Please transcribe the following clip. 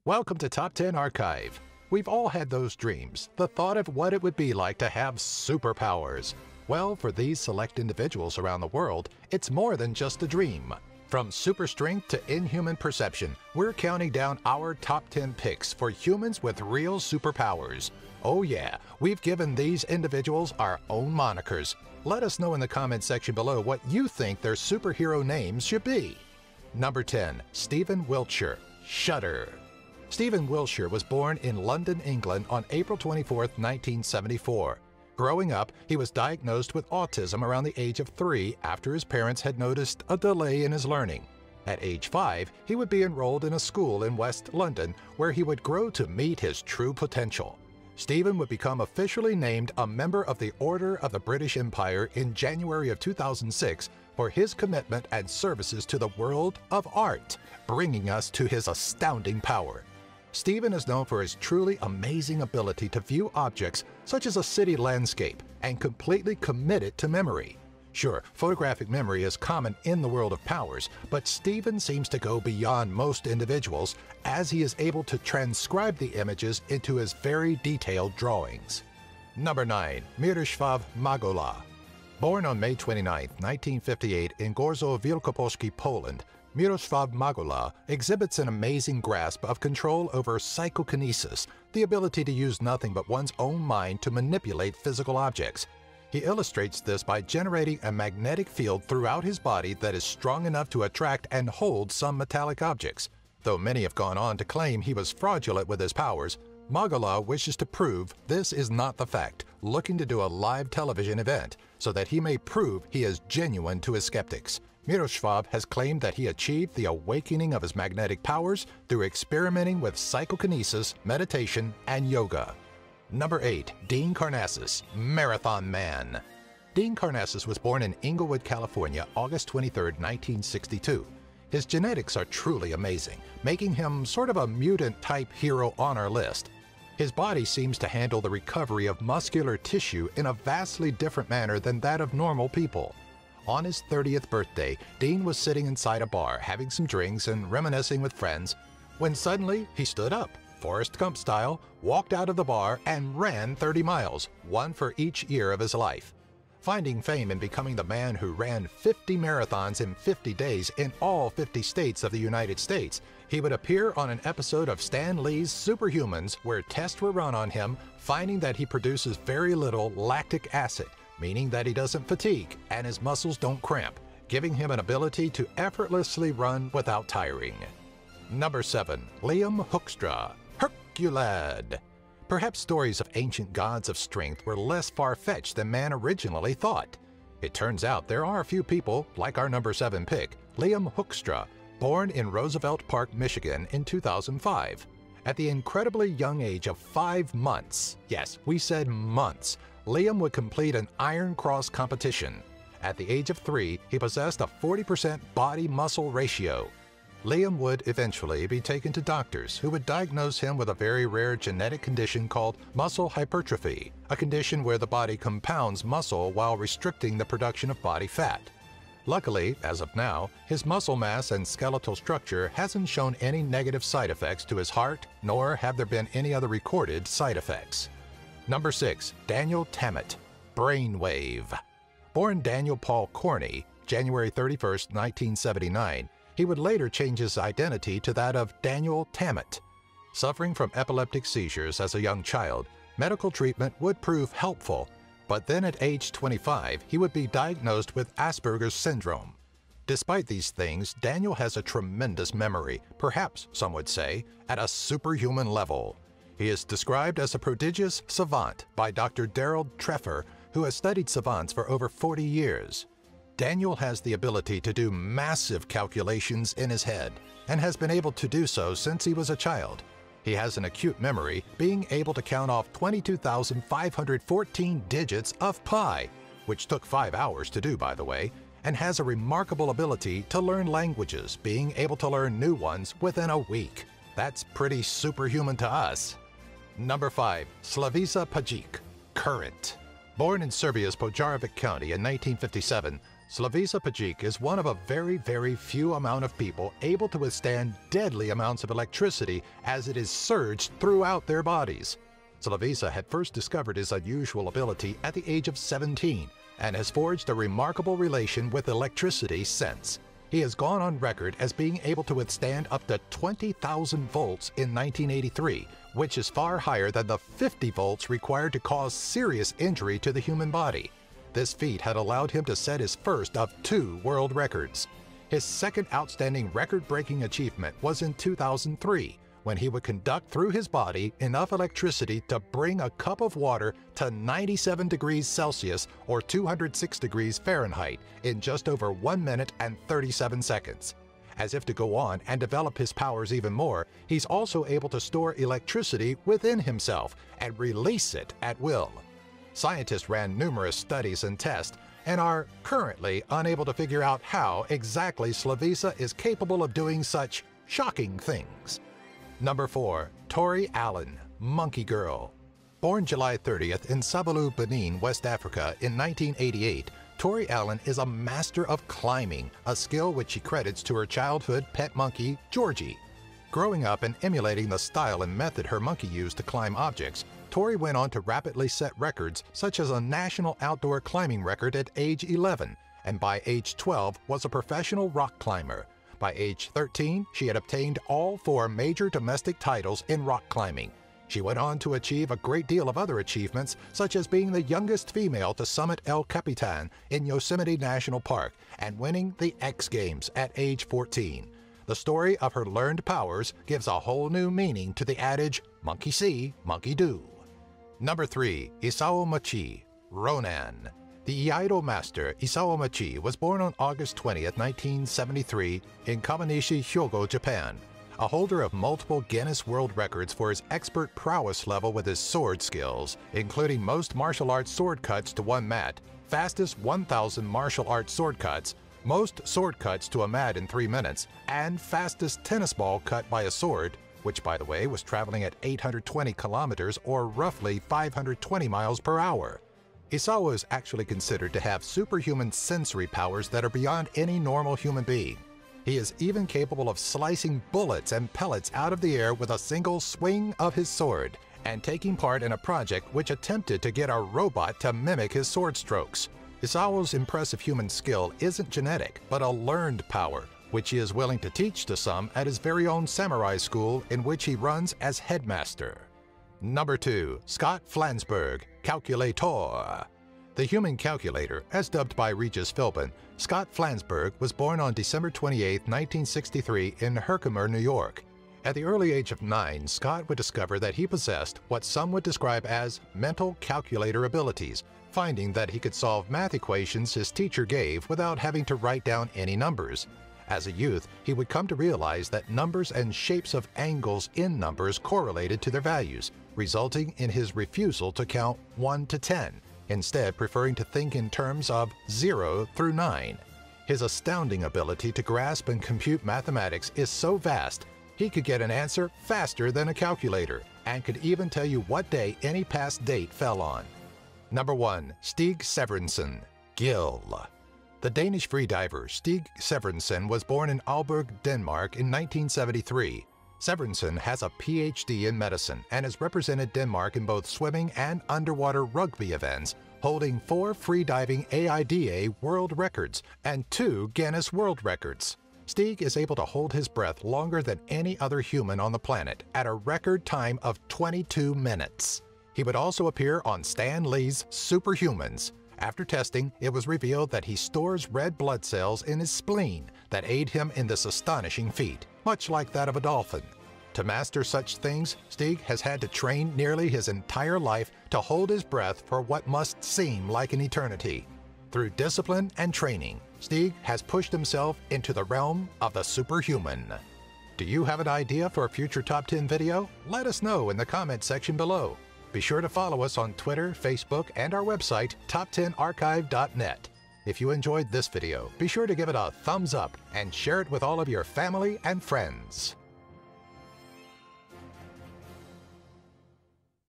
Welcome to Top 10 Archive. We've all had those dreams, the thought of what it would be like to have superpowers. Well, for these select individuals around the world, it's more than just a dream. From super strength to inhuman perception, we're counting down our top 10 picks for humans with real superpowers. Oh yeah, we've given these individuals our own monikers. Let us know in the comments section below what you think their superhero names should be. Number 10. Stephen Wiltshire, Shudder. Stephen Wiltshire was born in London, England on April 24, 1974. Growing up, he was diagnosed with autism around the age of 3 after his parents had noticed a delay in his learning. At age 5, he would be enrolled in a school in West London where he would grow to meet his true potential. Stephen would become officially named a member of the Order of the British Empire in January of 2006 for his commitment and services to the world of art, bringing us to his astounding power. Stephen is known for his truly amazing ability to view objects such as a city landscape and completely commit it to memory. Sure, photographic memory is common in the world of powers, but Stephen seems to go beyond most individuals as he is able to transcribe the images into his very detailed drawings. Number 9. Miroslav Magola. Born on May 29, 1958 in Gorzo Wielkopolski, Poland, Miroslav Magola exhibits an amazing grasp of control over psychokinesis, the ability to use nothing but one's own mind to manipulate physical objects. He illustrates this by generating a magnetic field throughout his body that is strong enough to attract and hold some metallic objects. Though many have gone on to claim he was fraudulent with his powers, Magola wishes to prove this is not the fact, looking to do a live television event so that he may prove he is genuine to his skeptics. Miroslav has claimed that he achieved the awakening of his magnetic powers through experimenting with psychokinesis, meditation, and yoga. Number 8. Dean Karnazes, Marathon Man. Dean Karnazes was born in Inglewood, California, August 23, 1962. His genetics are truly amazing, making him sort of a mutant-type hero on our list. His body seems to handle the recovery of muscular tissue in a vastly different manner than that of normal people. On his 30th birthday, Dean was sitting inside a bar having some drinks and reminiscing with friends, when suddenly he stood up, Forrest Gump style, walked out of the bar and ran 30 miles, one for each year of his life. Finding fame in becoming the man who ran 50 marathons in 50 days in all 50 states of the United States, he would appear on an episode of Stan Lee's Superhumans where tests were run on him, finding that he produces very little lactic acid, meaning that he doesn't fatigue and his muscles don't cramp, giving him an ability to effortlessly run without tiring. Number 7. Liam Hoekstra, Herculad. Perhaps stories of ancient gods of strength were less far-fetched than man originally thought. It turns out there are a few people, like our number 7 pick, Liam Hoekstra, born in Roosevelt Park, Michigan in 2005. At the incredibly young age of 5 months, yes, we said months, Liam would complete an Iron Cross competition. At the age of 3, he possessed a 40% body-muscle ratio. Liam would eventually be taken to doctors who would diagnose him with a very rare genetic condition called muscle hypertrophy, a condition where the body compounds muscle while restricting the production of body fat. Luckily, as of now, his muscle mass and skeletal structure hasn't shown any negative side effects to his heart, nor have there been any other recorded side effects. Number 6. Daniel Tammet, Brainwave. Born Daniel Paul Corney, January 31, 1979, he would later change his identity to that of Daniel Tammet. Suffering from epileptic seizures as a young child, medical treatment would prove helpful, but then at age 25, he would be diagnosed with Asperger's syndrome. Despite these things, Daniel has a tremendous memory, perhaps, some would say, at a superhuman level. He is described as a prodigious savant by Dr. Daryl Treffer, who has studied savants for over 40 years. Daniel has the ability to do massive calculations in his head, and has been able to do so since he was a child. He has an acute memory, being able to count off 22,514 digits of pi, which took 5 hours to do, by the way, and has a remarkable ability to learn languages, being able to learn new ones within a week. That's pretty superhuman to us. Number 5. Slavica Pajic, Current. Born in Serbia's Požarevac County in 1957, Slavisa Pajic is one of a very few amount of people able to withstand deadly amounts of electricity as it is surged throughout their bodies. Slavisa had first discovered his unusual ability at the age of 17 and has forged a remarkable relation with electricity since. He has gone on record as being able to withstand up to 20,000 volts in 1983, which is far higher than the 50 volts required to cause serious injury to the human body. This feat had allowed him to set his first of 2 world records. His second outstanding record-breaking achievement was in 2003, when he would conduct through his body enough electricity to bring a cup of water to 97 degrees Celsius or 206 degrees Fahrenheit in just over 1 minute and 37 seconds. As if to go on and develop his powers even more, he's also able to store electricity within himself and release it at will. Scientists ran numerous studies and tests and are currently unable to figure out how exactly Slavisa is capable of doing such shocking things. Number 4. Tori Allen, Monkey Girl. Born July 30th in Sabalu, Benin, West Africa in 1988, Tori Allen is a master of climbing, a skill which she credits to her childhood pet monkey, Georgie. Growing up and emulating the style and method her monkey used to climb objects, Tori went on to rapidly set records such as a national outdoor climbing record at age 11, and by age 12 was a professional rock climber. By age 13, she had obtained all 4 major domestic titles in rock climbing. She went on to achieve a great deal of other achievements, such as being the youngest female to summit El Capitan in Yosemite National Park and winning the X Games at age 14. The story of her learned powers gives a whole new meaning to the adage, monkey see, monkey do. Number 3. Isao Machi, Ronan. The Iaido master Isao Machi was born on August 20, 1973 in Kawanishi, Hyogo, Japan. A holder of multiple Guinness World Records for his expert prowess level with his sword skills, including most martial arts sword cuts to one mat, fastest 1,000 martial arts sword cuts, most sword cuts to a mat in 3 minutes, and fastest tennis ball cut by a sword, which by the way was traveling at 820 kilometers or roughly 520 miles per hour. Isao is actually considered to have superhuman sensory powers that are beyond any normal human being. He is even capable of slicing bullets and pellets out of the air with a single swing of his sword, and taking part in a project which attempted to get a robot to mimic his sword strokes. Isao's impressive human skill isn't genetic, but a learned power, which he is willing to teach to some at his very own samurai school in which he runs as headmaster. Number 2. Scott Flansburgh, Calculator. The human calculator, as dubbed by Regis Philbin, Scott Flansburgh was born on December 28, 1963 in Herkimer, New York. At the early age of 9, Scott would discover that he possessed what some would describe as mental calculator abilities, finding that he could solve math equations his teacher gave without having to write down any numbers. As a youth, he would come to realize that numbers and shapes of angles in numbers correlated to their values, resulting in his refusal to count 1 to 10, instead preferring to think in terms of 0 through 9. His astounding ability to grasp and compute mathematics is so vast, he could get an answer faster than a calculator, and could even tell you what day any past date fell on. Number 1. Stig Severinsen, Gill. The Danish freediver Stig Severinsen was born in Aalborg, Denmark in 1973. Severinsen has a PhD in medicine and has represented Denmark in both swimming and underwater rugby events, holding 4 freediving AIDA world records and 2 Guinness World Records. Stig is able to hold his breath longer than any other human on the planet at a record time of 22 minutes. He would also appear on Stan Lee's Superhumans. After testing, it was revealed that he stores red blood cells in his spleen that aid him in this astonishing feat, much like that of a dolphin. To master such things, Stig has had to train nearly his entire life to hold his breath for what must seem like an eternity. Through discipline and training, Stig has pushed himself into the realm of the superhuman. Do you have an idea for a future Top 10 video? Let us know in the comment section below. Be sure to follow us on Twitter, Facebook, and our website, top10archive.net. If you enjoyed this video, be sure to give it a thumbs up and share it with all of your family and friends.